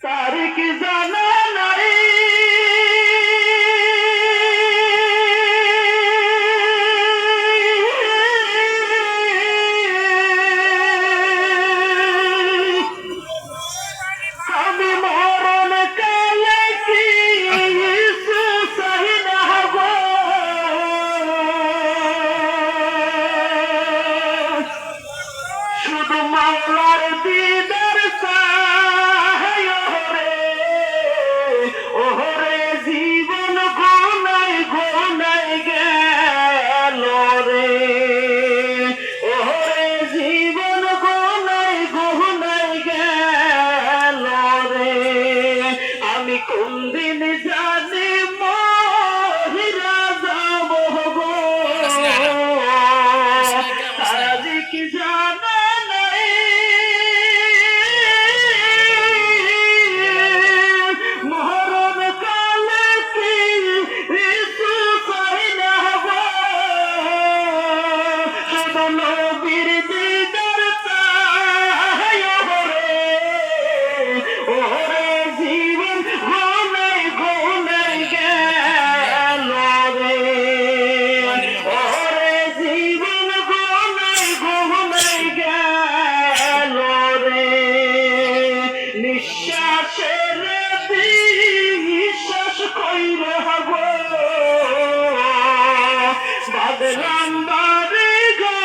তারিখ জানা নাই আমি মরণ কালে কি চাই না গো শুধু মাওলার দিদার চাই ওহরে জীবন গোনাই গোনাই গেল রে ওহরে জীবন গোনাই গোনাই গেল রে আমি কোন দিন জানি মহিরা যাব গো আজ কি জানা নাই মরণ কালে কি কিছু চাই না গো শুধু নবীর দিদার চাই ওরে জীবন গোনাই গোনাই গেল রে ওরে জীবন গোনাই গোনাই গেল রে নিঃশ্বাসের বিশ্বাস কইরে হব বাদলাম বারে গো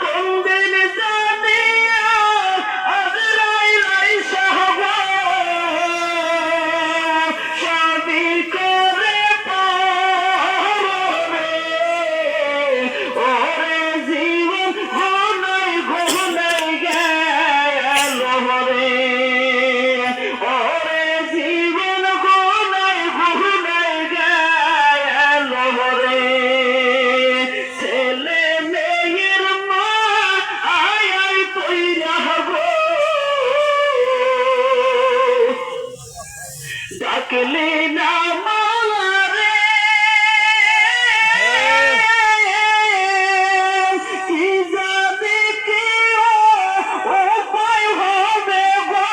কোন দিন জানিয়া আজরাই লাইসা হব সবই করে পারে ওরে জীবন গোনাই গোনাই গেল রে ওরে জীবন গোনাই গোনাই গেল রে ছেলে মেয়ের মা আয় আয় তৈরা হব ডাকলে না মারে কি জানি কি উপায় হবে গো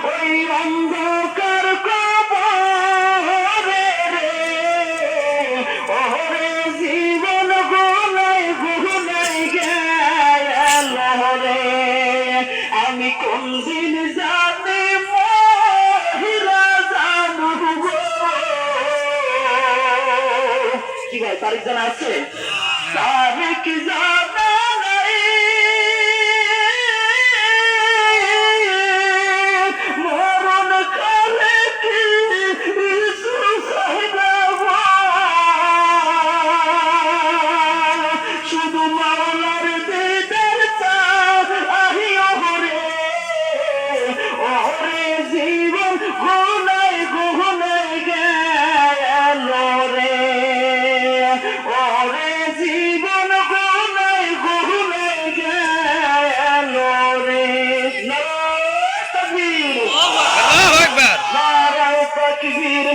ওই অন্ধকার কবরে রে ওরে জীবন গোনাই গোনাই গেল রে আমি কোন দিন জানি মহিলা জানু গো কি ভাই তারিখ জানা আছে তারিখ জানা নাই মরণ কালে কি কিছু চাই না গো শুধু মাওলার দিদার চাই ওরে জীবন গোনাই গোনাই গেল রে ওরে জীবন গোনাই গোনাই গেল রে নারায়ে তাকবীর আল্লাহু আকবার নারায়ে তাকবীর